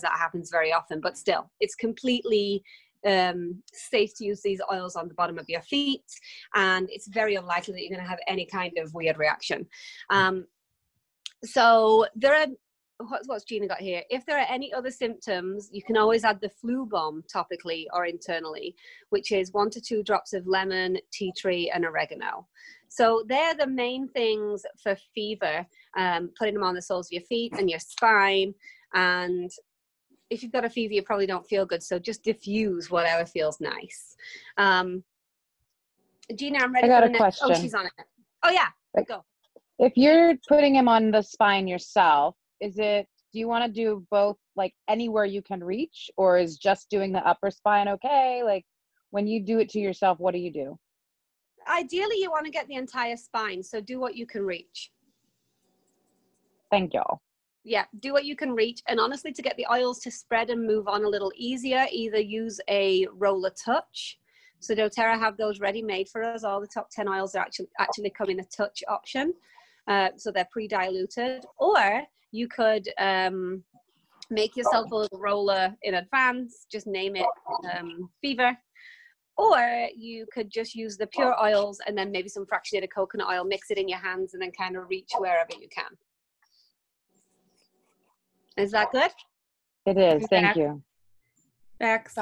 that happens very often, but still, it's completely safe to use these oils on the bottom of your feet, and it's very unlikely that you're going to have any kind of weird reaction. So there are, what's Gina got here? If there are any other symptoms, you can always add the flu bomb topically or internally, which is 1 to 2 drops of lemon, tea tree, and oregano. So they're the main things for fever, putting them on the soles of your feet and your spine. And if you've got a fever, you probably don't feel good. So just diffuse whatever feels nice. Gina, I'm ready I got for a the next. question. Oh, she's on it. Oh, yeah. Go. If you're putting him on the spine yourself, do you want to do both, like anywhere you can reach, or is just doing the upper spine okay? Like when you do it to yourself, what do you do? Ideally, you want to get the entire spine. So do what you can reach. Thank y'all. Yeah, do what you can reach. And honestly, to get the oils to spread and move on a little easier, either use a roller touch. So doTERRA have those ready made for us. All the top 10 oils are actually come in a touch option. So they're pre-diluted. Or you could make yourself a little roller in advance, just name it fever. Or you could just use the pure oils and then maybe some fractionated coconut oil, mix it in your hands, and then kind of reach wherever you can. Is that good? It is. Thank you. Bex,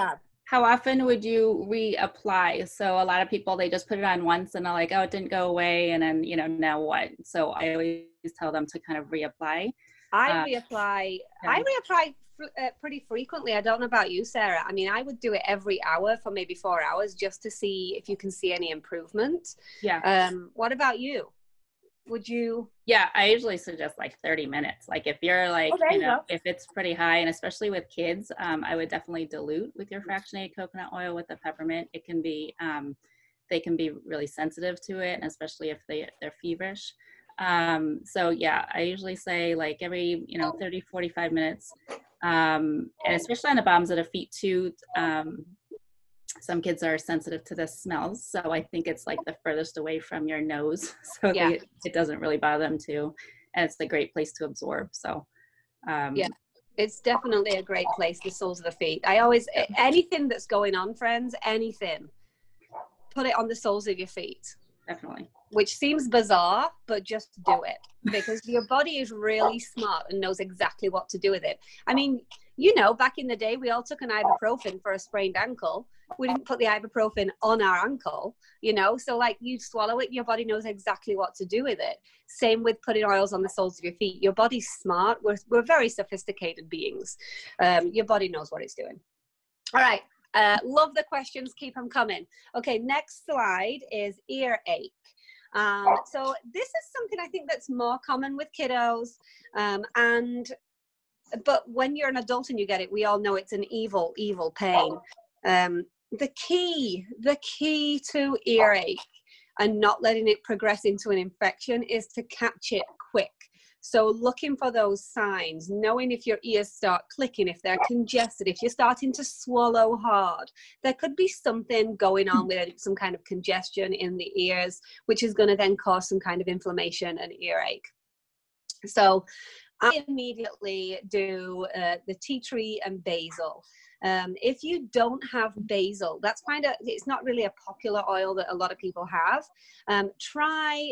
how often would you reapply? So a lot of people, they just put it on once and they're like, oh, it didn't go away. And then, now what? So I always tell them to kind of reapply. I reapply pretty frequently. I don't know about you, Sarah. I mean, I would do it every hour for maybe 4 hours just to see if you can see any improvement. Yeah. What about you? Would you? Yeah, I usually suggest like 30 minutes. Like if you're like, if it's pretty high, and especially with kids, I would definitely dilute with your fractionated coconut oil with the peppermint. It can be, they can be really sensitive to it, and especially if they're feverish. So yeah, I usually say like every, 30, 45 minutes, and especially on the bottoms of the feet too. Some kids are sensitive to the smells, so I think it's like the furthest away from your nose, so it doesn't really bother them too, and it's a great place to absorb. So yeah, it's definitely a great place, the soles of the feet. Anything that's going on, friends, anything, put it on the soles of your feet. Definitely. Which seems bizarre, but just do it, because your body is really smart and knows exactly what to do with it. I mean, back in the day, we all took an ibuprofen for a sprained ankle. We didn't put the ibuprofen on our ankle, so like you swallow it, your body knows exactly what to do with it. Same with putting oils on the soles of your feet. Your body's smart. We're very sophisticated beings. Your body knows what it's doing. All right. Love the questions. Keep them coming. Okay. Next slide is earache. So this is something I think that's more common with kiddos. But when you're an adult and you get it, we all know it's an evil, evil pain. The key to earache and not letting it progress into an infection is to catch it quick. So looking for those signs, knowing if your ears start clicking, if they're congested, if you're starting to swallow hard, there could be something going on with some kind of congestion in the ears, which is going to then cause some kind of inflammation and earache. So I immediately do the tea tree and basil. If you don't have basil, it's not really a popular oil that a lot of people have. Try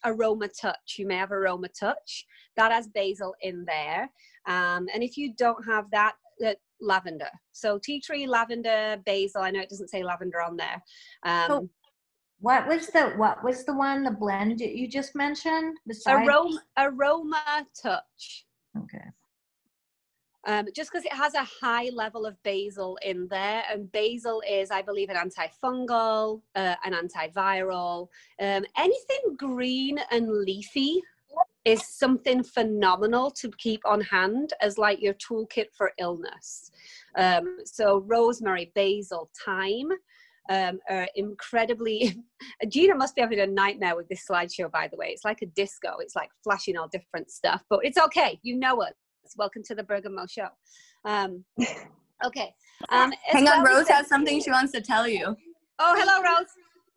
Aroma Touch. You may have Aroma Touch. That has basil in there. And if you don't have that, lavender. So tea tree, lavender, basil. I know it doesn't say lavender on there. What was the one, the blend you just mentioned? Aroma Touch. Okay. Just because it has a high level of basil in there, and basil is, I believe, an antifungal, an antiviral. Anything green and leafy is something phenomenal to keep on hand as like your toolkit for illness. So rosemary, basil, thyme. Are incredibly. Gina must be having a nightmare with this slideshow, by the way. It's like a disco. It's like flashing all different stuff, but it's okay. Us. Welcome to the Bergamo Show. Okay. Hang on, Rose has something she wants to tell you. Oh, hello, Rose.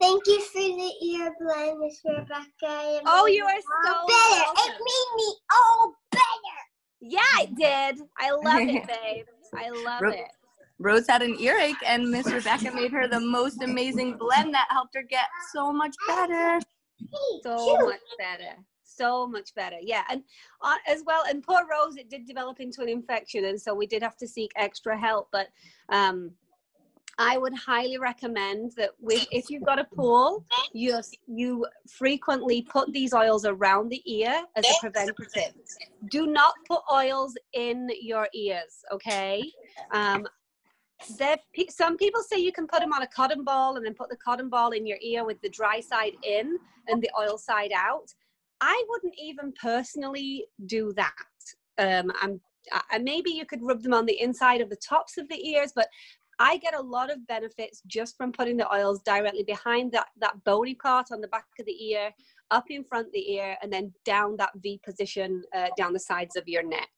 Thank you for the ear blend, Miss Rebecca. Oh, you are so better. It made me all better. Yeah, I did. I love it, babe. I love it. Rose had an earache, and Miss Rebecca made her the most amazing blend that helped her get so much better. So much better. So much better. Yeah. And as well, and poor Rose, it did develop into an infection. And so we did have to seek extra help. But I would highly recommend that if you've got a pool, you frequently put these oils around the ear as a preventative. Do not put oils in your ears, okay? Some people say you can put them on a cotton ball and then put the cotton ball in your ear with the dry side in and the oil side out. I wouldn't even personally do that. Maybe you could rub them on the inside of the tops of the ears, but I get a lot of benefits just from putting the oils directly behind that bony part on the back of the ear, up in front of the ear, and then down that V position down the sides of your neck.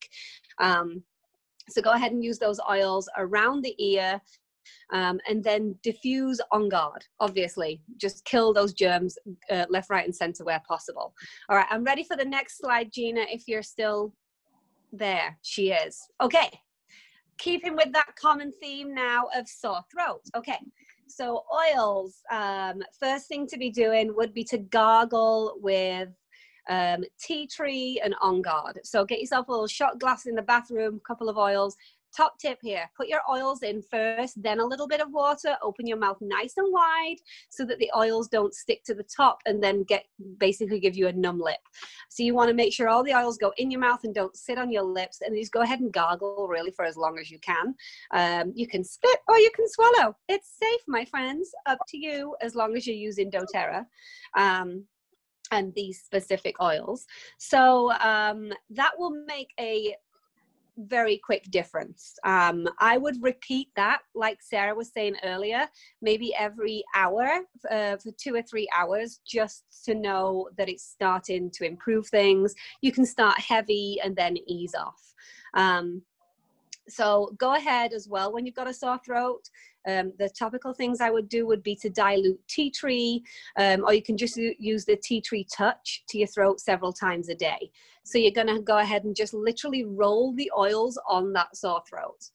So go ahead and use those oils around the ear, and then diffuse on guard. Obviously, just kill those germs left, right, and center where possible. All right, I'm ready for the next slide, Gina, if you're still there. She is. Okay, keeping with that common theme now of sore throat. Okay, so oils, first thing to be doing would be to gargle with tea tree and On Guard. So get yourself a little shot glass in the bathroom, couple of oils. Top tip here, put your oils in first, then a little bit of water, open your mouth nice and wide so that the oils don't stick to the top and then basically give you a numb lip. So you want to make sure all the oils go in your mouth and don't sit on your lips, and just go ahead and gargle really for as long as you can. You can spit or you can swallow. It's safe, my friends, up to you, as long as you're using doTERRA. And these specific oils. So that will make a very quick difference. I would repeat that, like Sarah was saying earlier, maybe every hour for 2 or 3 hours, just to know that it's starting to improve things. You can start heavy and then ease off. So go ahead as well when you've got a sore throat. The topical things I would do would be to dilute tea tree, or you can just use the tea tree touch to your throat several times a day. So you're going to go ahead and just literally roll the oils on that sore throat.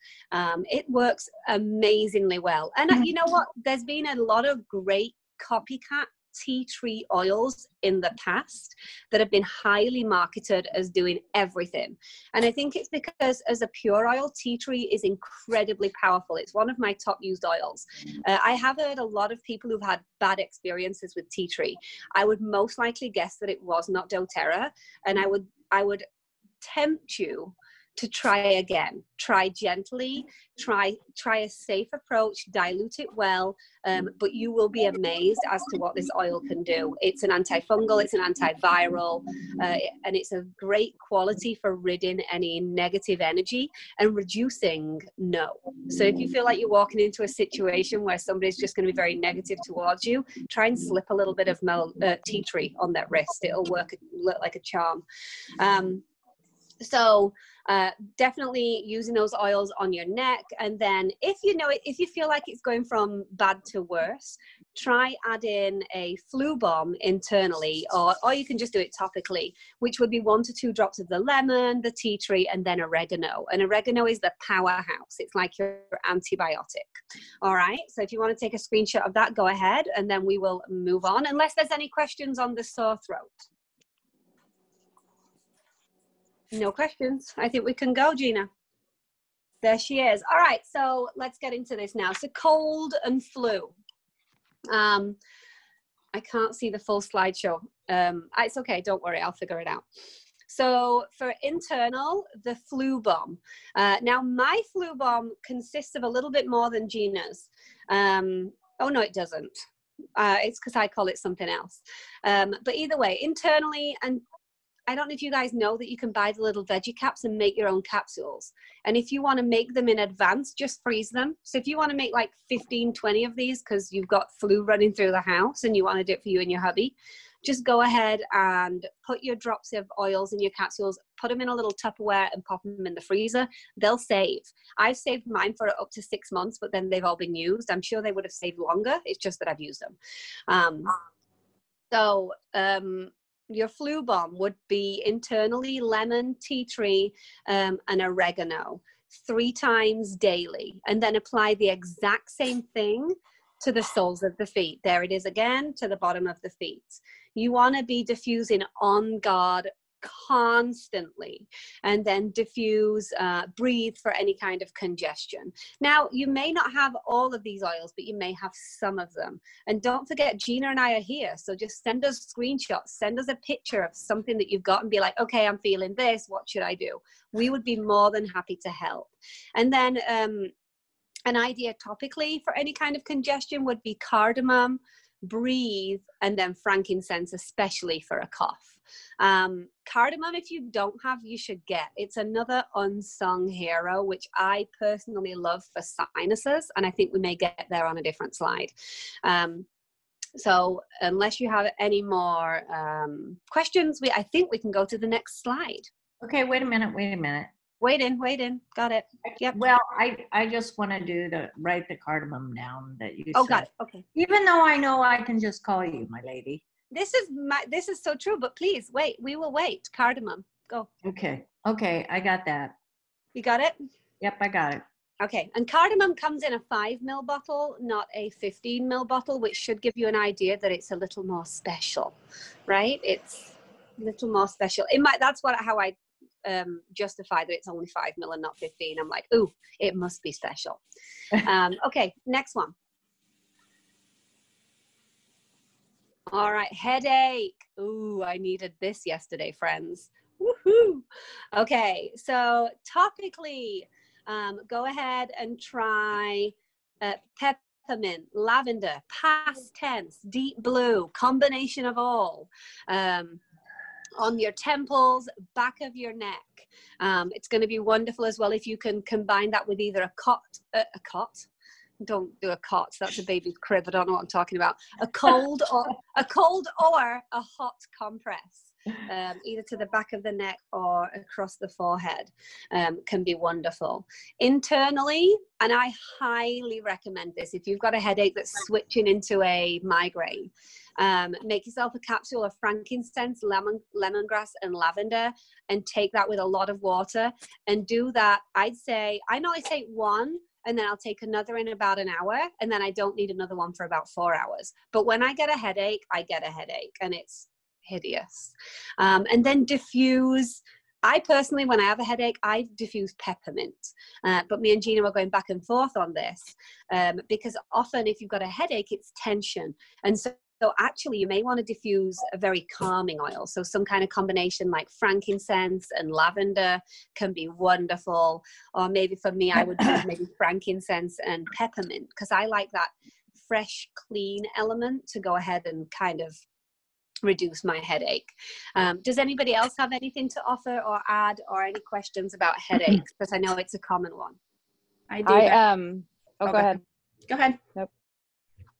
It works amazingly well. And you know what? There's been a lot of great copycat tea tree oils in the past that have been highly marketed as doing everything. And I think it's because as a pure oil, tea tree is incredibly powerful. It's one of my top used oils. I have heard a lot of people who've had bad experiences with tea tree. I would most likely guess that it was not doTERRA, and I would tempt you to try again. Try gently, try a safe approach, dilute it well, but you will be amazed as to what this oil can do. It's an antifungal, it's an antiviral, and it's a great quality for ridding any negative energy and reducing no. So if you feel like you're walking into a situation where somebody's just going to be very negative towards you, try and slip a little bit of tea tree on that wrist. It'll work like a charm. So definitely using those oils on your neck. And then if you feel like it's going from bad to worse, try adding a flu bomb internally, or you can just do it topically, which would be 1 to 2 drops of the lemon, the tea tree, and then oregano. And oregano is the powerhouse. It's like your antibiotic. All right. So if you want to take a screenshot of that, go ahead, and then we will move on, unless there's any questions on the sore throat. No questions. I think we can go, Gina. There she is. All right, so let's get into this now. So cold and flu. I can't see the full slideshow. It's okay, don't worry, I'll figure it out. So for internal, the flu bomb. Now my flu bomb consists of a little bit more than Gina's. Oh no, it doesn't. It's because I call it something else. But either way, internally, and I don't know if you guys know that you can buy the little veggie caps and make your own capsules. And if you want to make them in advance, just freeze them. So if you want to make like 15, 20 of these because you've got flu running through the house and you want to do it for you and your hubby, just go ahead and put your drops of oils in your capsules, put them in a little Tupperware and pop them in the freezer. They'll save. I've saved mine for up to 6 months, but then they've all been used. I'm sure they would have saved longer. It's just that I've used them. Your flu bomb would be internally lemon, tea tree, and oregano 3 times daily, and then apply the exact same thing to the soles of the feet. There it is again, to the bottom of the feet. You want to be diffusing on guard constantly, and then diffuse, breathe for any kind of congestion. Now, you may not have all of these oils, but you may have some of them. And don't forget, Gina and I are here, so just send us screenshots, send us a picture of something that you've got and be like, okay, I'm feeling this, what should I do? We would be more than happy to help. And then an idea topically for any kind of congestion would be cardamom, breathe, and then frankincense, especially for a cough. Cardamom, if you don't have, you should get. It's another unsung hero, which I personally love for sinuses, and I think we may get there on a different slide. So unless you have any more questions, I think we can go to the next slide. Okay, wait a minute. Wait in. Got it. Yep. Well, I just want to write the cardamom down that you Oh, said. got it. Okay. Even though I know I can just call you my lady. This is so true, but please wait. We will wait. Cardamom. Go. Okay, I got that. You got it? Yep, I got it. Okay, and cardamom comes in a 5 ml bottle, not a 15 ml bottle, which should give you an idea that it's a little more special, right? It's a little more special. That's how I justify that it's only 5 ml and not 15. I'm like, ooh, it must be special. Okay, next one. All right, headache. Ooh, I needed this yesterday, friends. Woohoo! Okay, so topically, go ahead and try peppermint, lavender, past tense, deep blue, combination of all. On your temples, back of your neck. It's going to be wonderful as well if you can combine that with either a cot. Don't do a cot. That's a baby's crib. I don't know what I'm talking about. A cold or a hot compress, either to the back of the neck or across the forehead, can be wonderful. Internally, and I highly recommend this if you've got a headache that's switching into a migraine. Make yourself a capsule of frankincense, lemongrass, and lavender, and take that with a lot of water and do that. I normally take one, and then I'll take another in about an hour, and then I don't need another one for about 4 hours. But when I get a headache, I get a headache, and it's hideous. And then diffuse. I personally, when I have a headache, I diffuse peppermint. But me and Gina were going back and forth on this, because often if you've got a headache, it's tension. And so actually you may want to diffuse a very calming oil. So some kind of combination like frankincense and lavender can be wonderful. Or maybe for me, I would use maybe frankincense and peppermint, because I like that fresh, clean element to go ahead and kind of reduce my headache. Does anybody else have anything to offer or add, or any questions about headaches? Because I know it's a common one. I do. Go ahead. Go ahead. Nope.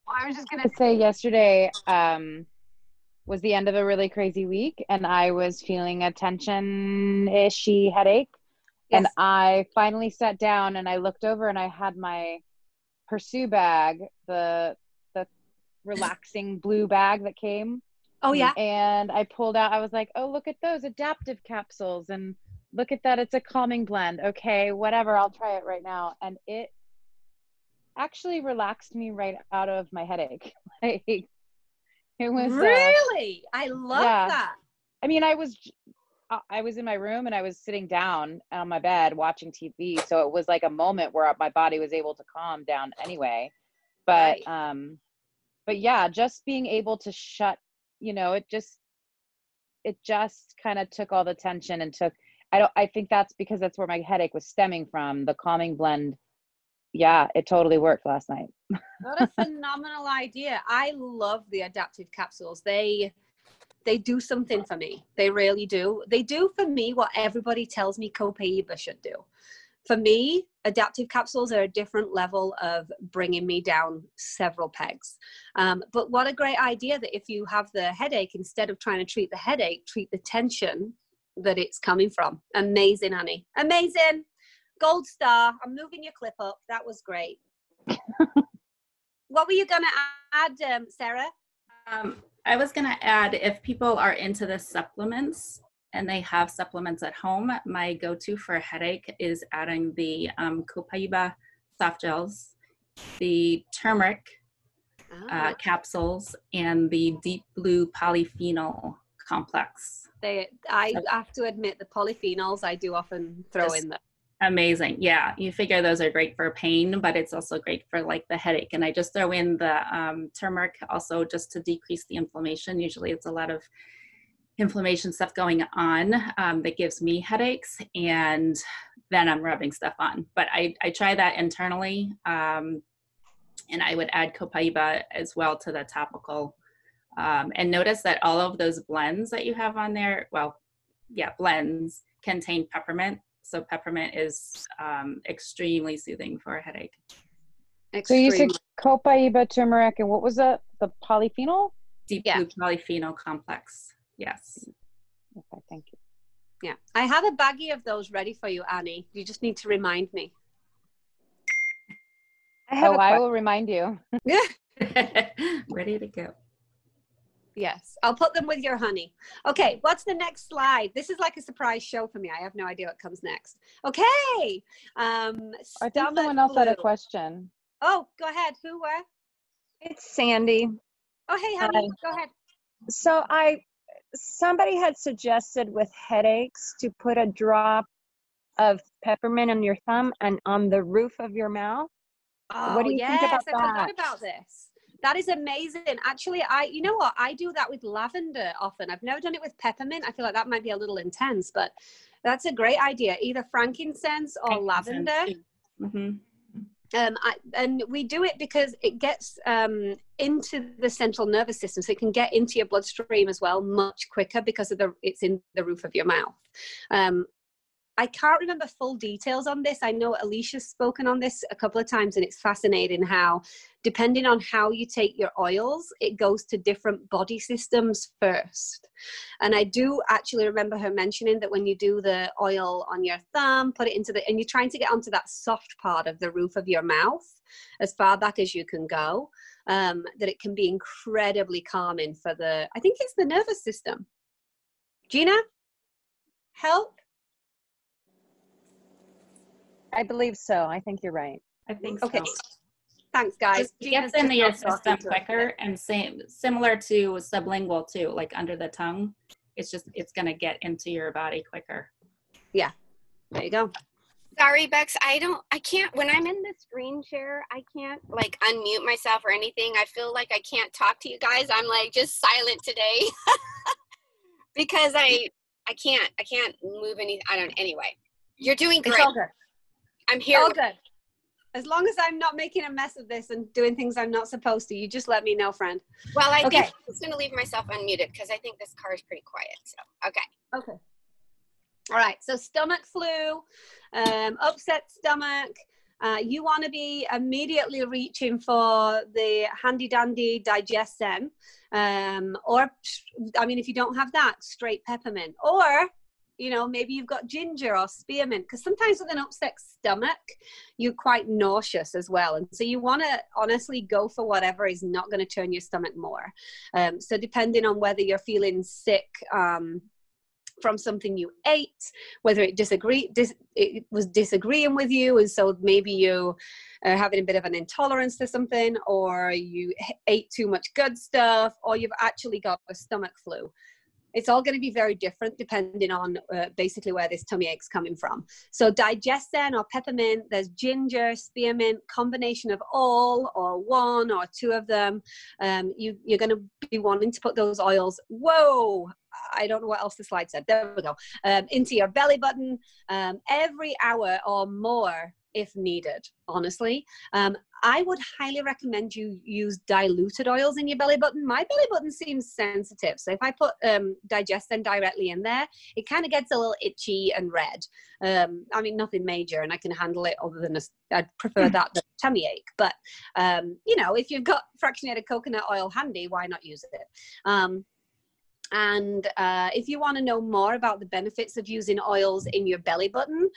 Well, I was just going to say yesterday was the end of a really crazy week, and I was feeling a tension-ishy headache. Yes. And I finally sat down and I looked over and I had my Pursue bag, the relaxing blue bag that came. Oh, yeah. And I pulled out, I was like, oh, look at those adaptive capsules. And look at that. It's a calming blend. Okay, whatever. I'll try it right now. And it actually relaxed me right out of my headache. Like, it was really, I love that. I mean, I was in my room and I was sitting down on my bed watching TV. So it was like a moment where my body was able to calm down anyway. But, right. But yeah, just being able to shut, it just kind of took all the tension and I think that's because that's where my headache was stemming from, the calming blend. Yeah, it totally worked last night. What a phenomenal idea. I love the adaptive capsules. They do something for me. They really do. They do for me what everybody tells me Copaiba should do. For me, adaptive capsules are a different level of bringing me down several pegs. But what a great idea that if you have the headache, instead of trying to treat the headache, treat the tension that it's coming from. Amazing, Annie. Amazing. Gold star. I'm moving your clip up. That was great. What were you going to add, Sarah? I was going to add, if people are into the supplements and they have supplements at home, my go-to for a headache is adding the Copaiba soft gels, the turmeric capsules, and the deep blue polyphenol complex. I have to admit, the polyphenols I do often throw in there. Amazing. Yeah, you figure those are great for pain, but it's also great for like the headache. And I just throw in the turmeric also just to decrease the inflammation. Usually it's a lot of inflammation stuff going on that gives me headaches, and then I'm rubbing stuff on. But I try that internally, and I would add Copaiba as well to the topical. And notice that all of those blends that you have on there, blends contain peppermint. So peppermint is extremely soothing for a headache. So you said Copaiba, turmeric, and what was that? The polyphenol? Deep blue polyphenol complex. Yes. Okay, thank you. Yeah, I have a baggie of those ready for you, Annie. You just need to remind me. I will remind you. Ready to go. Yes, I'll put them with your honey. Okay, what's the next slide? This is like a surprise show for me. I have no idea what comes next. Okay. I think someone else had a question. Oh, go ahead. Who were? It's Sandy. Oh, hey, honey. Go ahead. So somebody had suggested with headaches to put a drop of peppermint on your thumb and on the roof of your mouth. Oh, what do you think about that? I forgot about this. That is amazing. Actually, you know what? I do that with lavender often. I've never done it with peppermint. I feel like that might be a little intense, but that's a great idea. Either frankincense or lavender. Mm-hmm. And we do it because it gets into the central nervous system, so it can get into your bloodstream as well much quicker because it's in the roof of your mouth. I can't remember full details on this. I know Alicia's spoken on this a couple of times, and it's fascinating how, depending on how you take your oils, it goes to different body systems first. And I do actually remember her mentioning that when you do the oil on your thumb, put it into and you're trying to get onto that soft part of the roof of your mouth as far back as you can go, that it can be incredibly calming for I think it's the nervous system. Gina, help? I believe so. I think you're right. I think so. Okay. Thanks, guys. It gets into your system quicker, and similar to sublingual too, like under the tongue. It's going to get into your body quicker. Yeah. There you go. Sorry, Bex. I can't, when I'm in the screen share, I can't like unmute myself or anything. I feel like I can't talk to you guys. I'm like just silent today because I can't move anyway. You're doing great. It's all good. I'm here. All good. As long as I'm not making a mess of this and doing things I'm not supposed to, you just let me know, friend. Well, I think I'm just going to leave myself unmuted because I think this car is pretty quiet. So, okay. Okay. All right. So stomach flu, upset stomach. You want to be immediately reaching for the handy dandy DigestZen. Or, I mean, if you don't have that, straight peppermint. Or, you know, maybe you've got ginger or spearmint, because sometimes with an upset stomach, you're quite nauseous as well. And so you want to honestly go for whatever is not going to turn your stomach more. So depending on whether you're feeling sick from something you ate, whether it was disagreeing with you, and so maybe you are having a bit of an intolerance to something, or you ate too much good stuff, or you've actually got a stomach flu. It's all going to be very different depending on basically where this tummy ache's coming from. So DigestZen or peppermint, there's ginger, spearmint, combination of all or one or two of them. You're going to be wanting to put those oils, I don't know what else the slide said. There we go. Into your belly button every hour or more if needed, honestly. I would highly recommend you use diluted oils in your belly button. My belly button seems sensitive. So if I put DigestZen directly in there, it kind of gets a little itchy and red. I mean, nothing major, and I can handle it other than I'd prefer that than a tummy ache. But, you know, if you've got fractionated coconut oil handy, why not use it? And if you want to know more about the benefits of using oils in your belly button,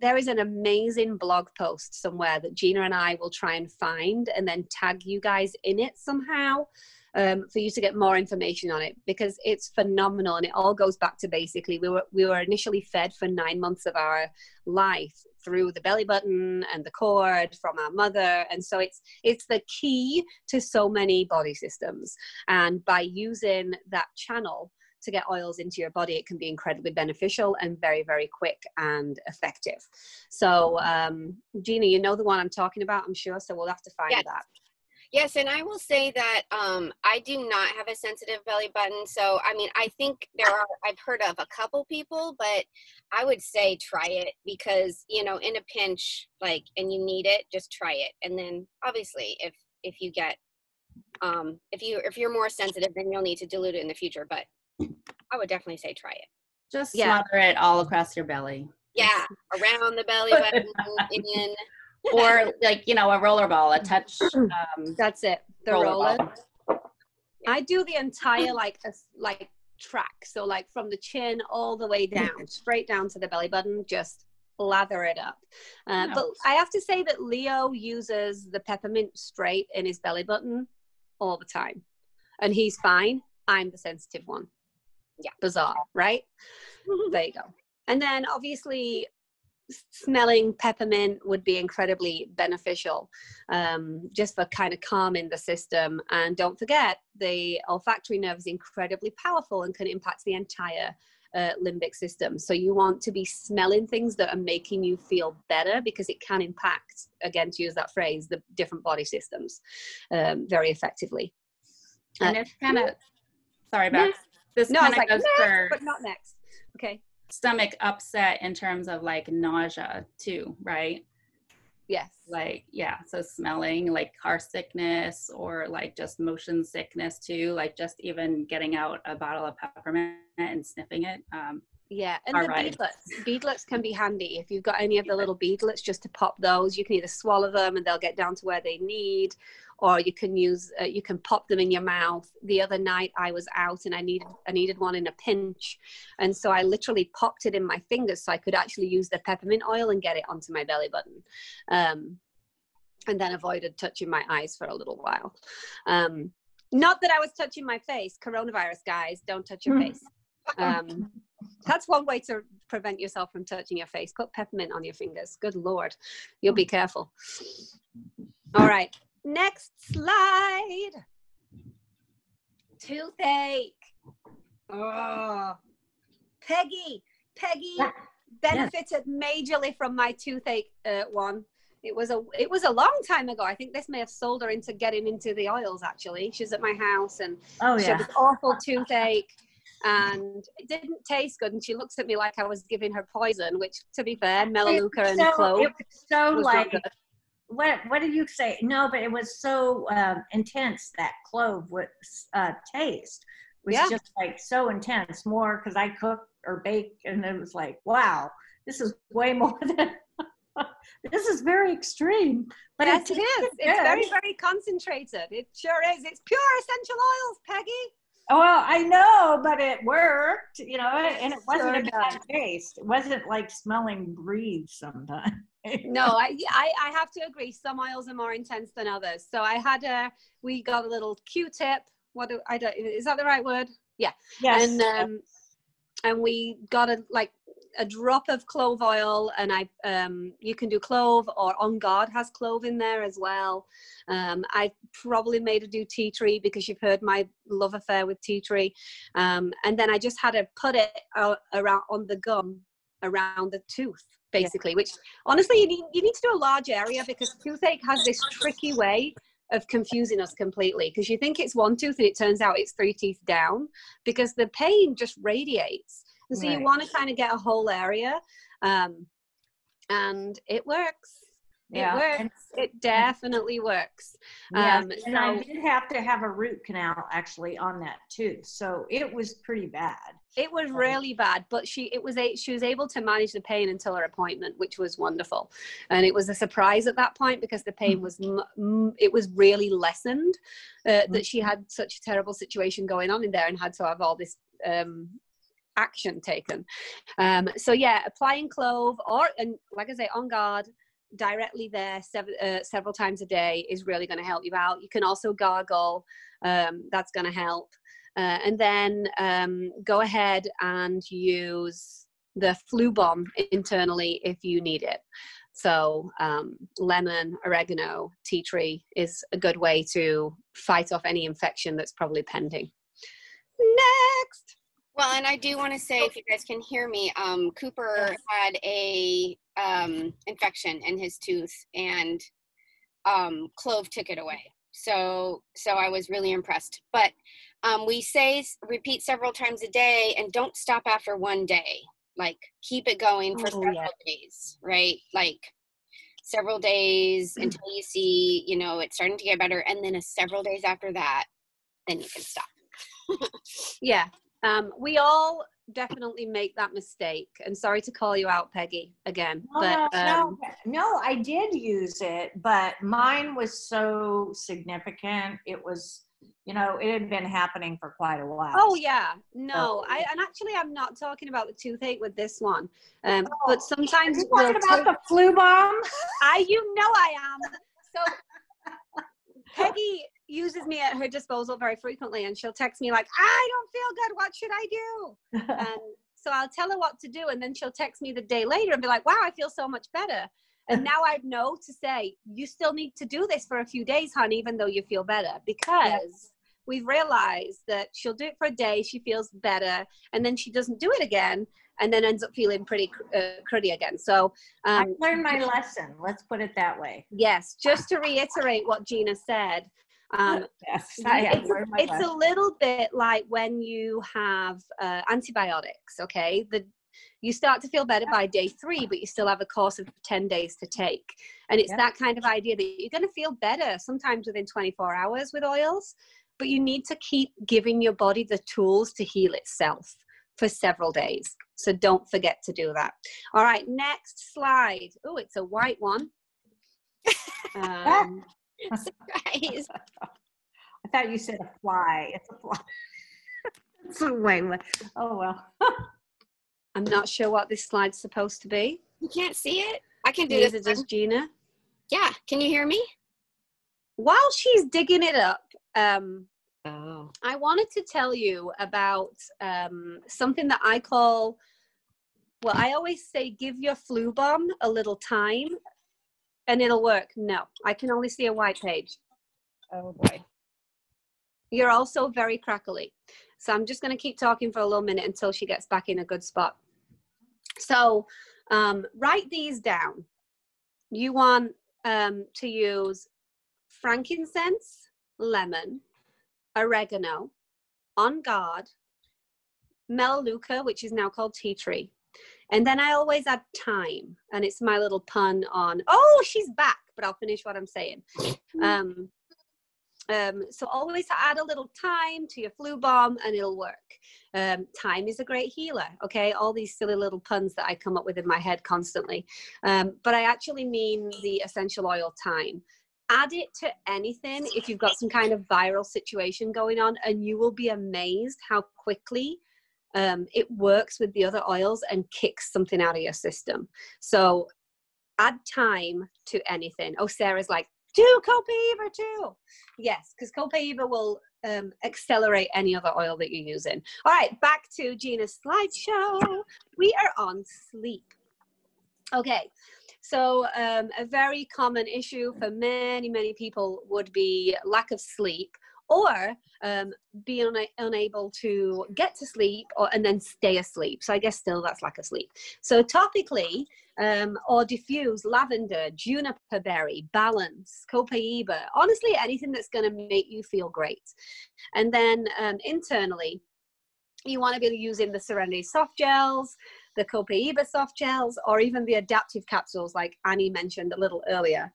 there is an amazing blog post somewhere that Gina and I will try and find and then tag you guys in it somehow, for you to get more information on it, because it's phenomenal. And it all goes back to basically we were initially fed for 9 months of our life through the belly button and the cord from our mother. And so it's the key to so many body systems. And by using that channel to get oils into your body, it can be incredibly beneficial and very, very quick and effective. So Gina, you know the one I'm talking about, I'm sure, so we'll have to find that. Yes, and I will say that I do not have a sensitive belly button. So, I mean, I think I've heard of a couple people, but I would say try it because, you know, in a pinch, like, and you need it, just try it. And then obviously if you get, if you're more sensitive, then you'll need to dilute it in the future. But I would definitely say try it. Just smother it all across your belly. Yeah, around the belly button, in. Or like, you know, a roller ball, a touch. That's it. The roller. Ball. I do the entire like track. So like from the chin all the way down, straight down to the belly button, just lather it up. But I have to say that Leo uses the peppermint straight in his belly button all the time. And he's fine. I'm the sensitive one. Yeah. Bizarre, right? There you go. And then obviously smelling peppermint would be incredibly beneficial, just for kind of calming the system. And don't forget, the olfactory nerve is incredibly powerful and can impact the entire limbic system. So you want to be smelling things that are making you feel better, because it can impact, again, to use that phrase, the different body systems very effectively. And it's kind of, sorry about this. No, kind it's like, goes for but not next. Okay. Stomach upset in terms of like nausea too, right? Yes. Like, yeah. So smelling, like car sickness or like just motion sickness too, like just even getting out a bottle of peppermint and sniffing it. Yeah, and the beadlets can be handy. If you've got any of the little beadlets, just to pop those, you can either swallow them and they'll get down to where they need, or you can use, you can pop them in your mouth. The other night I was out and I needed one in a pinch. And so I literally popped it in my fingers so I could actually use the peppermint oil and get it onto my belly button. And then avoided touching my eyes for a little while. Not that I was touching my face. Coronavirus, guys, don't touch your face. That's one way to prevent yourself from touching your face. Put peppermint on your fingers. Good Lord. You'll be careful. All right. Next slide. Toothache. Oh. Peggy benefited majorly from my toothache one. It was a long time ago. I think this may have sold her into getting into the oils, actually. She's at my house and she had this awful toothache. And it didn't taste good, and she looks at me like I was giving her poison, which, to be fair, melaleuca and clove. It was so was like, what did you say? No, but it was so intense, that clove would taste. It was just like so intense, more because I cook or bake, and it was like, wow, this is way more than, this is very extreme. But yes, it is. It's very, very concentrated. It sure is. It's pure essential oils, Peggy. Well, I know, but it worked, you know, and it wasn't a bad taste. It wasn't like smelling breathe sometimes. No, I have to agree. Some oils are more intense than others. So I had we got a little Q-tip. Is that the right word? Yeah. Yes. And we got a drop of clove oil, and you can do clove, or On Guard has clove in there as well. I probably made her do tea tree because you've heard my love affair with tea tree. And then I just had to put it around on the gum around the tooth, basically, which honestly you need to do a large area, because toothache has this tricky way of confusing us completely, because you think it's one tooth and it turns out it's 3 teeth down, because the pain just radiates. And so you want to kind of get a whole area, and it works. It works. It definitely works. And I did have to have a root canal actually on that tooth, so it was pretty bad. It was really bad, but she was able to manage the pain until her appointment, which was wonderful. And it was a surprise at that point, because the pain was really lessened, that she had such a terrible situation going on in there and had to have all this action taken. So yeah, applying clove, and like I say, On Guard, directly there several times a day is really going to help you out. You can also gargle. That's going to help. And then go ahead and use the flu bomb internally if you need it. So lemon, oregano, tea tree is a good way to fight off any infection that's probably pending. Next. Well, and I do want to say, if you guys can hear me, Cooper had a infection in his tooth, and clove took it away. So I was really impressed. But we say repeat several times a day, and don't stop after one day. Like, keep it going for several days, right? Like several days until you see, you know, it's starting to get better, and then several days after that, then you can stop. Yeah. We all definitely make that mistake, and sorry to call you out, Peggy, again. No, I did use it, but mine was so significant. It was, you know, it had been happening for quite a while. Oh yeah, no, I'm not talking about the toothache with this one. But sometimes are you talking about the flu bomb? You know I am. So Peggy uses me at her disposal very frequently, and she'll text me like, I don't feel good, what should I do? And so I'll tell her what to do, and then she'll text me the day later and be like, wow, I feel so much better. And now I know to say, you still need to do this for a few days, hon, even though you feel better, because we've realized that she'll do it for a day, she feels better, and then she doesn't do it again, and then ends up feeling pretty cruddy again. So I learned my lesson. Let's put it that way. Yes, just to reiterate what Gina said, it's a little bit like when you have antibiotics, okay? You start to feel better by day 3, but you still have a course of 10 days to take. And it's that kind of idea that you're going to feel better sometimes within 24 hours with oils, but you need to keep giving your body the tools to heal itself for several days. So don't forget to do that. All right, next slide. Oh, it's a white one. Surprise. I thought you said a fly. It's a fly. It's a way. Oh, well. I'm not sure what this slide's supposed to be. You can't see it? I can do Neither this. does Gina. Yeah. Can you hear me? While she's digging it up, I wanted to tell you about something that I call, well, I always say, give your flu bomb a little time and it'll work. No, I can only see a white page. Oh boy. You're also very crackly. So I'm just going to keep talking for a little minute until she gets back in a good spot. So write these down. You want to use frankincense, lemon, oregano, On Guard, Melaleuca, which is now called tea tree. And then I always add thyme, and it's my little pun on, oh, she's back, but I'll finish what I'm saying. So always add a little thyme to your flu bomb and it'll work. Thyme is a great healer, okay? All these silly little puns that I come up with in my head constantly. But I actually mean the essential oil thyme. Add it to anything if you've got some kind of viral situation going on, and you will be amazed how quickly it works with the other oils and kicks something out of your system. So add thyme to anything. Oh, Sarah's like, do copaiba too. Yes, because copaiba will accelerate any other oil that you're using. All right, back to Gina's slideshow. We are on sleep. Okay, so a very common issue for many, many people would be lack of sleep, or being unable to get to sleep and then stay asleep. So I guess still that's lack of sleep. So topically, or diffuse, lavender, juniper berry, balance, copaiba, honestly anything that's going to make you feel great. And then internally, you want to be using the Serenity soft gels, the copaiba soft gels, or even the adaptive capsules like Annie mentioned a little earlier.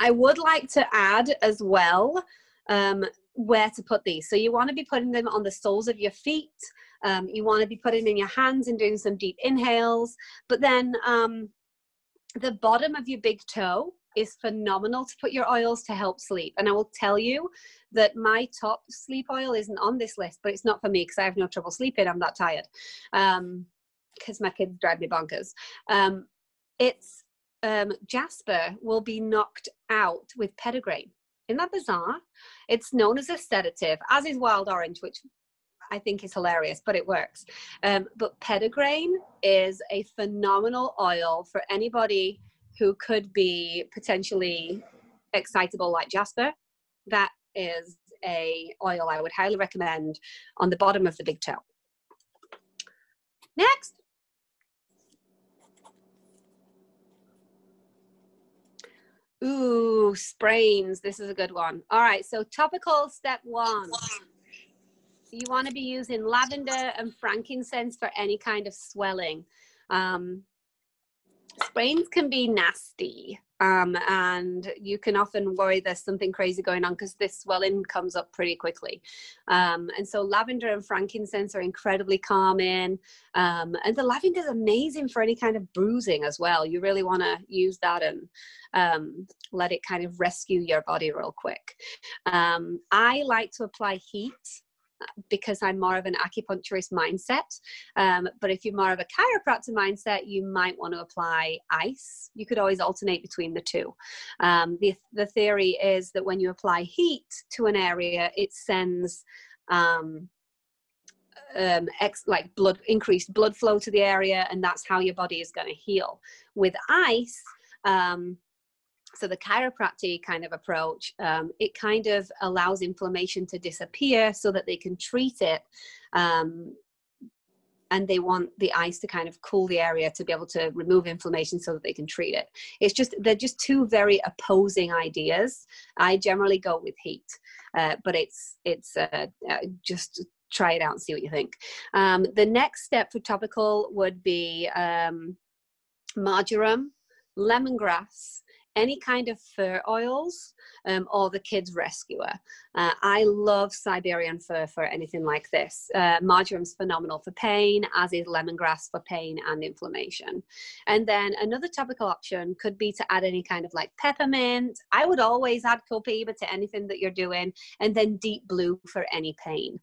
I would like to add as well where to put these. So you want to be putting them on the soles of your feet. You want to be putting them in your hands and doing some deep inhales. But then the bottom of your big toe is phenomenal to put your oils to help sleep. And I will tell you that my top sleep oil isn't on this list, but it's not for me because I have no trouble sleeping. I'm that tired because my kids drive me bonkers. Jasper will be knocked out with Petitgrain. Isn't that bizarre? It's known as a sedative, as is Wild Orange, which I think is hilarious, but it works. But Petitgrain is a phenomenal oil for anybody who could be potentially excitable like Jasper. That is a oil I would highly recommend on the bottom of the big toe. Next. Ooh, sprains. This is a good one. All right, so topical step 1. You want to be using lavender and frankincense for any kind of swelling. Sprains can be nasty, and you can often worry there's something crazy going on because this swelling comes up pretty quickly. And so lavender and frankincense are incredibly calming. And the lavender is amazing for any kind of bruising as well. You really want to use that and let it kind of rescue your body real quick. I like to apply heat because I'm more of an acupuncturist mindset. But if you're more of a chiropractor mindset, you might want to apply ice. You could always alternate between the two. The theory is that when you apply heat to an area, it sends increased blood flow to the area, and that's how your body is going to heal. With ice, so the chiropractic kind of approach, it kind of allows inflammation to disappear so that they can treat it. And they want the ice to kind of cool the area to be able to remove inflammation so that they can treat it. They're just two very opposing ideas. I generally go with heat, but it's just try it out and see what you think. The next step for topical would be marjoram, lemongrass, any kind of fur oils, or the Kids Rescuer. I love Siberian fir for anything like this. Marjoram's phenomenal for pain, as is lemongrass for pain and inflammation. And then another topical option could be to add any kind of like peppermint. I would always add copaiba to anything that you're doing, and then deep blue for any pain.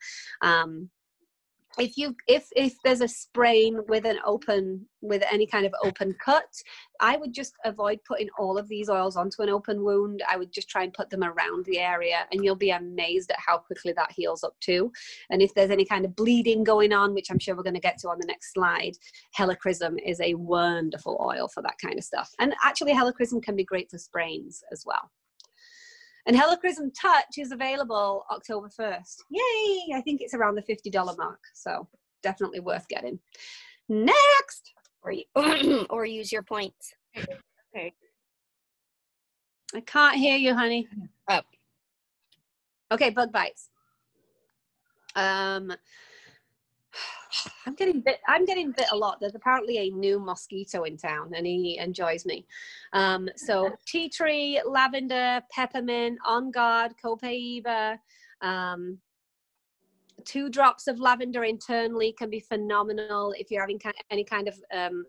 If there's a sprain with any kind of open cut, I would just avoid putting all of these oils onto an open wound. I would just try and put them around the area, and you'll be amazed at how quickly that heals up too. And if there's any kind of bleeding going on, which I'm sure we're going to get to on the next slide, helichrysum is a wonderful oil for that kind of stuff. And actually helichrysum can be great for sprains as well. And Helichrysum Touch is available October 1st. Yay! I think it's around the $50 mark, so definitely worth getting. Next! Or use your points. Okay. I can't hear you, honey. Oh. Okay, bug bites. I'm getting bit a lot. There's apparently a new mosquito in town, and he enjoys me. So tea tree, lavender, peppermint, On Guard, copaiba, 2 drops of lavender internally can be phenomenal if you're having any kind of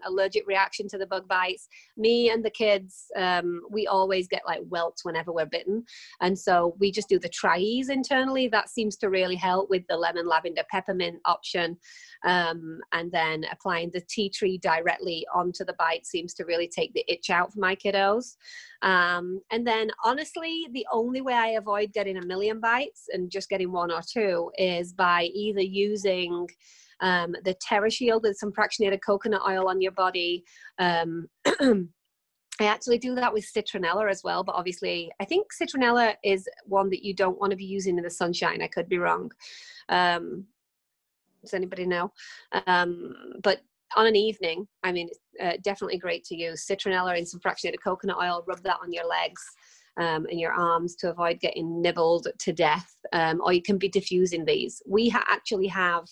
allergic reaction to the bug bites. Me and the kids, we always get like welts whenever we're bitten, and so we just do the Tri-Ease internally. That seems to really help with the lemon, lavender, peppermint option, and then applying the tea tree directly onto the bite seems to really take the itch out for my kiddos. And then honestly, the only way I avoid getting a million bites and just getting 1 or 2 is by either using the TerraShield with some fractionated coconut oil on your body. I actually do that with citronella as well, but obviously I think citronella is one that you don't want to be using in the sunshine. I could be wrong. Does anybody know? But on an evening, I mean, it's definitely great to use citronella and some fractionated coconut oil. Rub that on your legs and your arms to avoid getting nibbled to death. Or you can be diffusing these. We actually have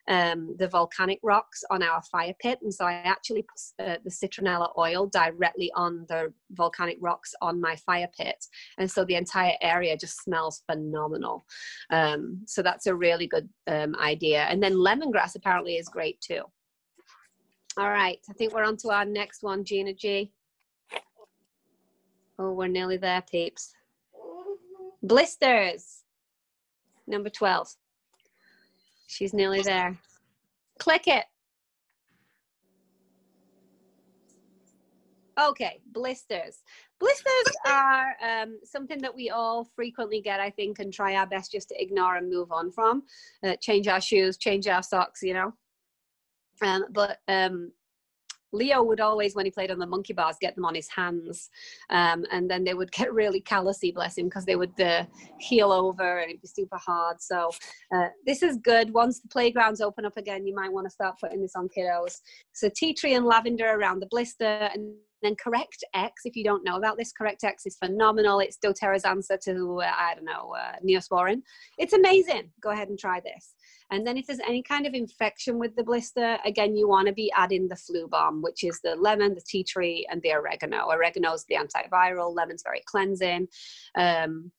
the volcanic rocks on our fire pit, and so I actually put the citronella oil directly on the volcanic rocks on my fire pit, and so the entire area just smells phenomenal. So that's a really good idea. And then lemongrass apparently is great too. All right, I think we're on to our next one, Gina G. Oh, we're nearly there, peeps. Blisters. Number 12. She's nearly there. Click it. Okay, blisters. Blisters are something that we all frequently get, I think, and try our best just to ignore and move on from. Change our shoes, change our socks, you know. But Leo would always, when he played on the monkey bars, get them on his hands. And then they would get really callousy, bless him, because they would heel over and it'd be super hard. So this is good. Once the playgrounds open up again, you might want to start putting this on kiddos. So tea tree and lavender around the blister, and then Correct X. If you don't know about this, Correct X is phenomenal. It's doTERRA's answer to, I don't know, Neosporin. It's amazing. Go ahead and try this. And then if there's any kind of infection with the blister, again, you want to be adding the flu balm, which is the lemon, the tea tree, and the oregano. Oregano is the antiviral, lemon's very cleansing. And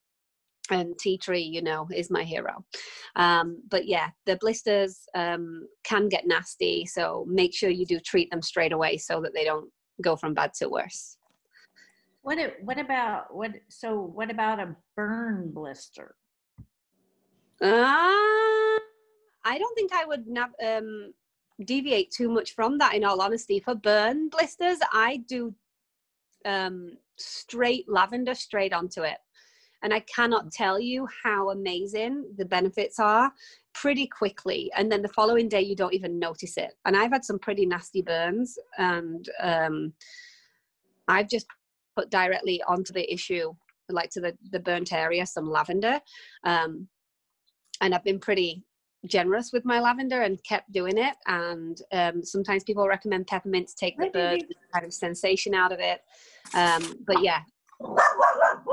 tea tree, you know, is my hero. But yeah, the blisters can get nasty. So make sure you do treat them straight away so that they don't go from bad to worse. What about a burn blister? I don't think I would deviate too much from that, in all honesty. For burn blisters, I do straight lavender straight onto it. And I cannot tell you how amazing the benefits are pretty quickly. And then the following day, you don't even notice it. And I've had some pretty nasty burns, and I've just put directly onto the issue, like to the burnt area, some lavender. And I've been pretty generous with my lavender and kept doing it. And sometimes people recommend peppermint to take the burn kind of sensation out of it. But yeah,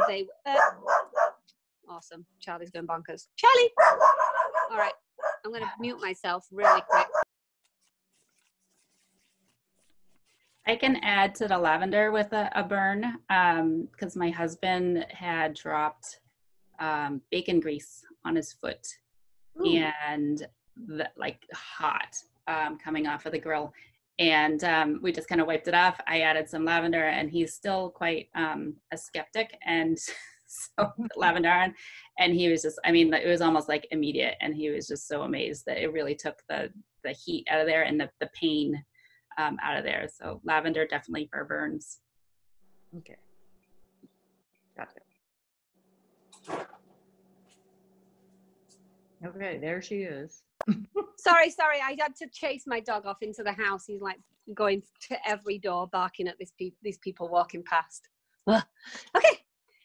they awesome. Charlie's going bonkers. Charlie! All right, I'm going to mute myself really quick. I can add to the lavender with a burn because my husband had dropped bacon grease on his foot. Ooh. And like hot coming off of the grill. And we just kind of wiped it off. I added some lavender, and he's still quite a skeptic. And so lavender on, and he was just, I mean, it was almost like immediate. And he was just so amazed that it really took the heat out of there and the pain out of there. So lavender definitely for burns. Okay. Got it. Okay, there she is. Sorry, I had to chase my dog off into the house. He's like going to every door, barking at these people walking past. Okay,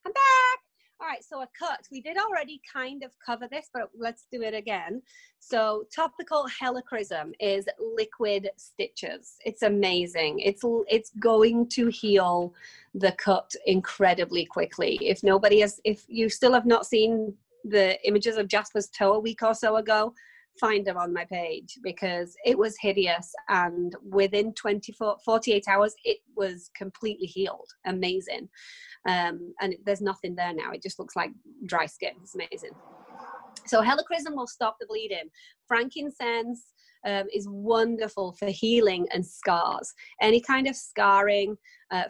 I'm back. All right, so a cut. We did already kind of cover this, but let's do it again. So topical Helichrysum is liquid stitches. It's amazing. It's going to heal the cut incredibly quickly. If you still have not seen the images of Jasper's toe a week or so ago, find them on my page, because it was hideous, and within 48 hours it was completely healed. Amazing. And there's nothing there now. It just looks like dry skin. It's amazing. So Helichrysum will stop the bleeding. Frankincense is wonderful for healing and scars. Any kind of scarring,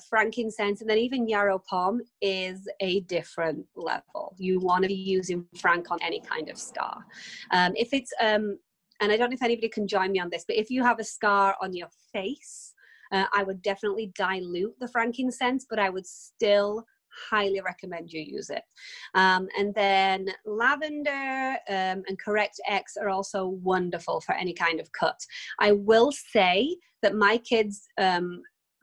frankincense, and then even yarrow pom is a different level. You want to be using frank on any kind of scar. If it's, and I don't know if anybody can join me on this, but if you have a scar on your face, I would definitely dilute the frankincense, but I would still highly recommend you use it. And then lavender and Correct X are also wonderful for any kind of cut. I will say that my kids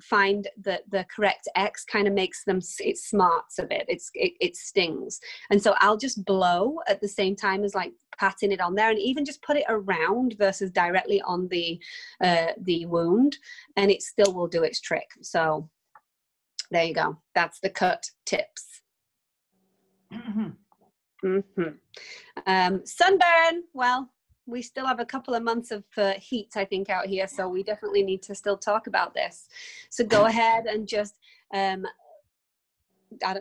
find that the Correct X kind of makes them, it smarts a bit, it stings, and so I'll just blow at the same time as like patting it on there, and even just put it around versus directly on the wound, and it still will do its trick. So there you go. That's the cut tips. Sunburn. Well, we still have a couple of months of heat, I think, out here, so we definitely need to still talk about this. So go ahead and just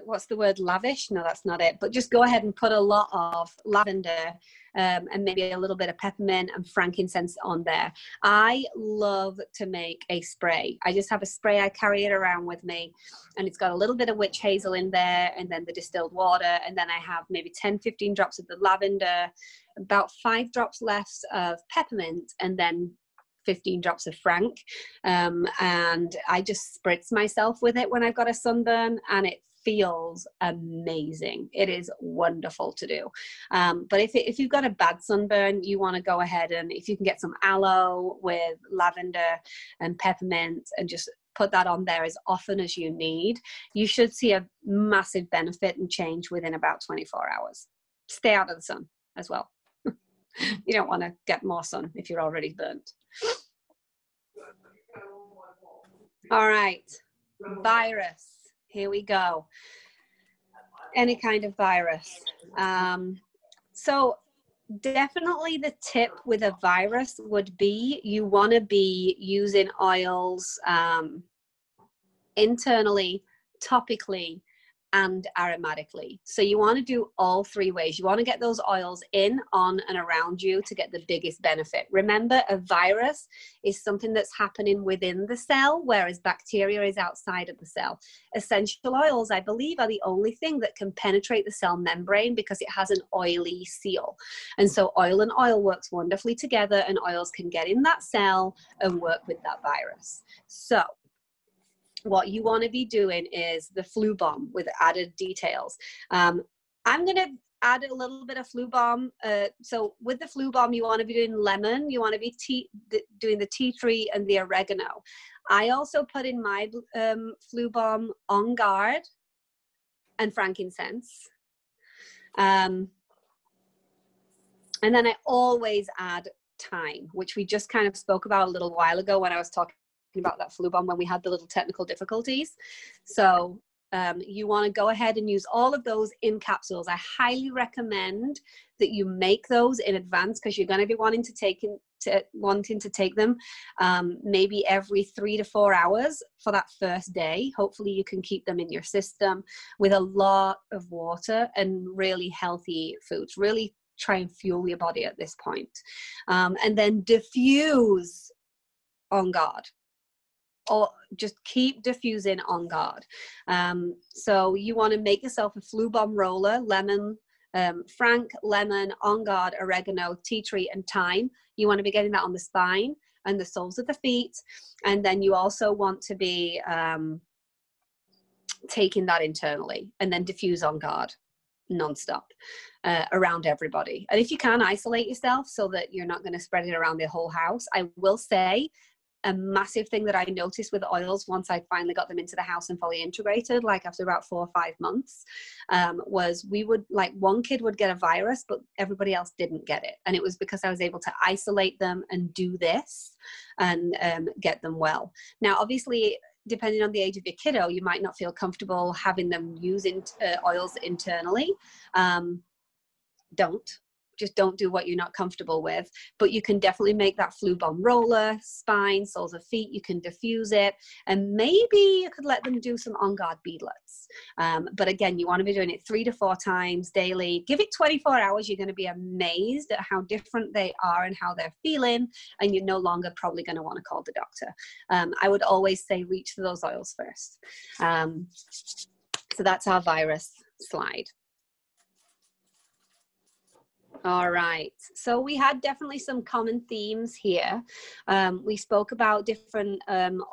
what's the word, lavish? No, that's not it. But just go ahead and put a lot of lavender and maybe a little bit of peppermint and frankincense on there. I love to make a spray. I just have a spray. I carry it around with me, and it's got a little bit of witch hazel in there, and then the distilled water, and then I have maybe 10-15 drops of the lavender, about 5 drops left of peppermint, and then 15 drops of frank, and I just spritz myself with it when I've got a sunburn, and it feels amazing. It is wonderful to do. But if you've got a bad sunburn, you want to go ahead and if you can get some aloe with lavender and peppermint and just put that on there as often as you need, you should see a massive benefit and change within about 24 hours. Stay out of the sun as well. You don't want to get more sun if you're already burnt. All right, virus. Here we go. Any kind of virus. So definitely the tip with a virus would be you want to be using oils internally, topically, and aromatically. So you want to do all 3 ways. You want to get those oils in, on, and around you to get the biggest benefit. Remember, a virus is something that's happening within the cell, whereas bacteria is outside of the cell. Essential oils, I believe, are the only thing that can penetrate the cell membrane because it has an oily seal. And so oil and oil works wonderfully together, and oils can get in that cell and work with that virus. So what you want to be doing is the Flu Bomb with added details. I'm going to add a little bit of Flu Bomb. So with the Flu Bomb, you want to be doing lemon. You want to be doing the tea tree and the oregano. I also put in my Flu Bomb On Guard and frankincense. And then I always add thyme, which we just kind of spoke about a little while ago when I was talking about that Flu Bomb when we had the little technical difficulties. So you want to go ahead and use all of those in capsules. I highly recommend that you make those in advance because you're going to be wanting to take them maybe every 3 to 4 hours for that first day. Hopefully you can keep them in your system with a lot of water and really healthy foods. Really try and fuel your body at this point. And then diffuse On Guard. Or just keep diffusing On Guard. So you want to make yourself a Flu Bomb roller, lemon, frank, lemon, On Guard, oregano, tea tree, and thyme. You want to be getting that on the spine and the soles of the feet. And then you also want to be taking that internally and then diffuse On Guard nonstop around everybody. And if you can, isolate yourself so that you're not going to spread it around the whole house. I will say, a massive thing that I noticed with oils once I finally got them into the house and fully integrated, like after about 4 or 5 months, was we would, like, one kid would get a virus, but everybody else didn't get it. And it was because I was able to isolate them and do this and get them well. Now, obviously, depending on the age of your kiddo, you might not feel comfortable having them using oils internally. Just don't do what you're not comfortable with, but you can definitely make that Flu Bomb roller, spine, soles of feet. You can diffuse it, and maybe you could let them do some On Guard beadlets. But again, you want to be doing it 3 to 4 times daily. Give it 24 hours. You're going to be amazed at how different they are and how they're feeling, and you're no longer probably going to want to call the doctor. I would always say reach for those oils first. So that's our virus slide. All right, so we had definitely some common themes here. We spoke about different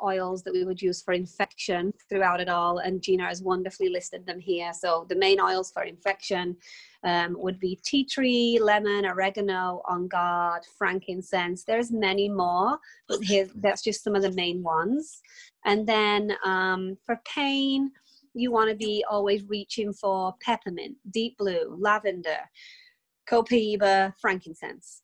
oils that we would use for infection throughout it all, and Gina has wonderfully listed them here. So the main oils for infection would be tea tree, lemon, oregano, On Guard, frankincense. There's many more, but here, that's just some of the main ones. And then for pain, you want to be always reaching for peppermint, deep blue, lavender, copaiba, frankincense.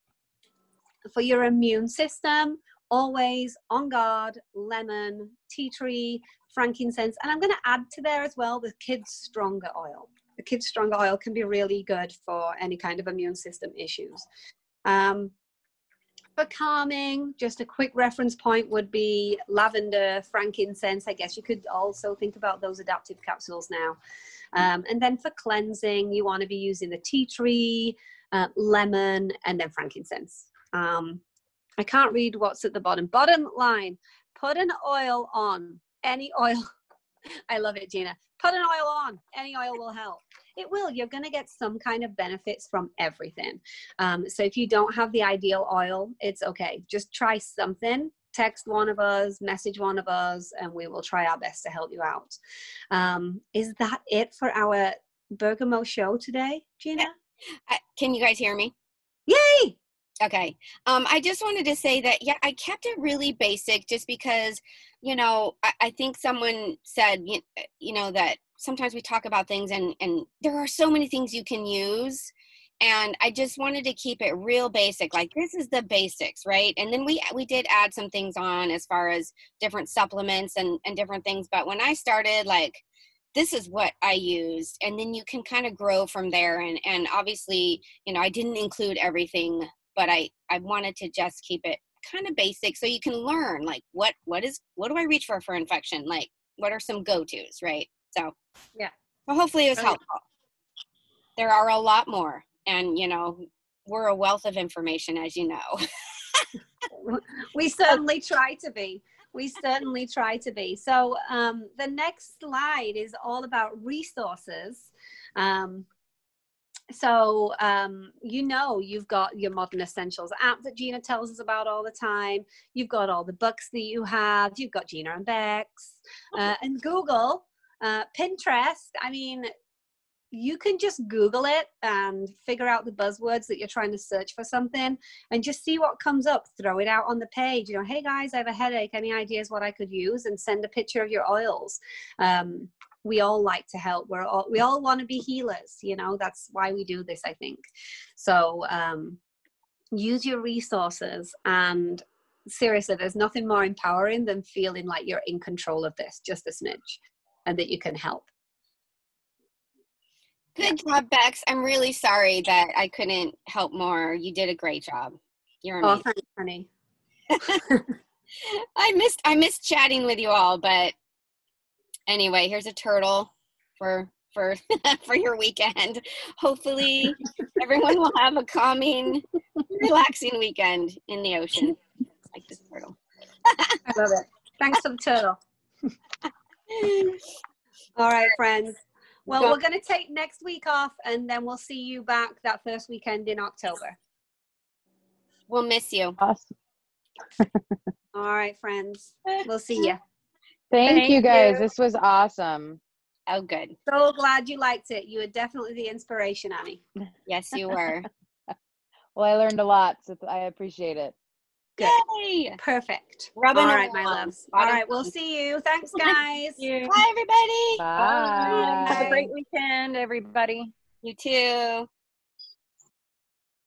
For your immune system, always On Guard, lemon, tea tree, frankincense. And I'm going to add to there as well the Kids Stronger oil. The Kids Stronger oil can be really good for any kind of immune system issues. For calming, just a quick reference point would be lavender, frankincense. I guess you could also think about those adaptive capsules now. And then for cleansing, you want to be using the tea tree, lemon, and then frankincense. I can't read what's at the bottom. Bottom line, put an oil on, any oil. I love it, Gina. Put an oil on, any oil will help. It will. You're going to get some kind of benefits from everything. So if you don't have the ideal oil, it's okay. Just try something. Text one of us, message one of us, and we will try our best to help you out. Is that it for our Bergamo show today, Gina? Can you guys hear me? Yay! Okay. I just wanted to say that, yeah, I kept it really basic just because, you know, I think someone said, you know, that sometimes we talk about things and there are so many things you can use. And I just wanted to keep it real basic. Like, this is the basics, right? And then we did add some things on as far as different supplements and different things. But when I started, like, this is what I used. And then you can kind of grow from there. And obviously, you know, I didn't include everything, but I wanted to just keep it kind of basic so you can learn, like, what do I reach for infection? Like, what are some go-tos, right? So, yeah. Well, hopefully it was helpful. There are a lot more. And, you know, we're a wealth of information, as you know. We certainly try to be. We certainly try to be. So the next slide is all about resources. You know, you've got your Modern Essentials app that Gina tells us about all the time. You've got all the books that you have. You've got Gina and Bex and Google, Pinterest. I mean, you can just Google it and figure out the buzzwords that you're trying to search for something and just see what comes up. Throw it out on the page. You know, hey guys, I have a headache. Any ideas what I could use? And send a picture of your oils. We all like to help. We all want to be healers. You know, that's why we do this, I think. So use your resources. And seriously, there's nothing more empowering than feeling like you're in control of this, just a smidge, and that you can help. Good job, Bex. I'm really sorry that I couldn't help more. You did a great job. You're amazing. Oh, thanks, honey. I missed chatting with you all, but anyway, here's a turtle for your weekend. Hopefully everyone will have a calming, relaxing weekend in the ocean. Like this turtle. I love it. Thanks for the turtle. All right, friends. Well, we're going to take next week off, and then we'll see you back that first weekend in October. We'll miss you. Awesome. All right, friends. We'll see you. Thank you, guys. This was awesome. Oh, good. So glad you liked it. You were definitely the inspiration, Annie. Yes, you were. Well, I learned a lot, so I appreciate it. Good. Yay! Perfect. Rubbing all right, along. my loves. All right, we'll see you. Thanks, guys. Bye, everybody. Bye. Have a great weekend, everybody. You too.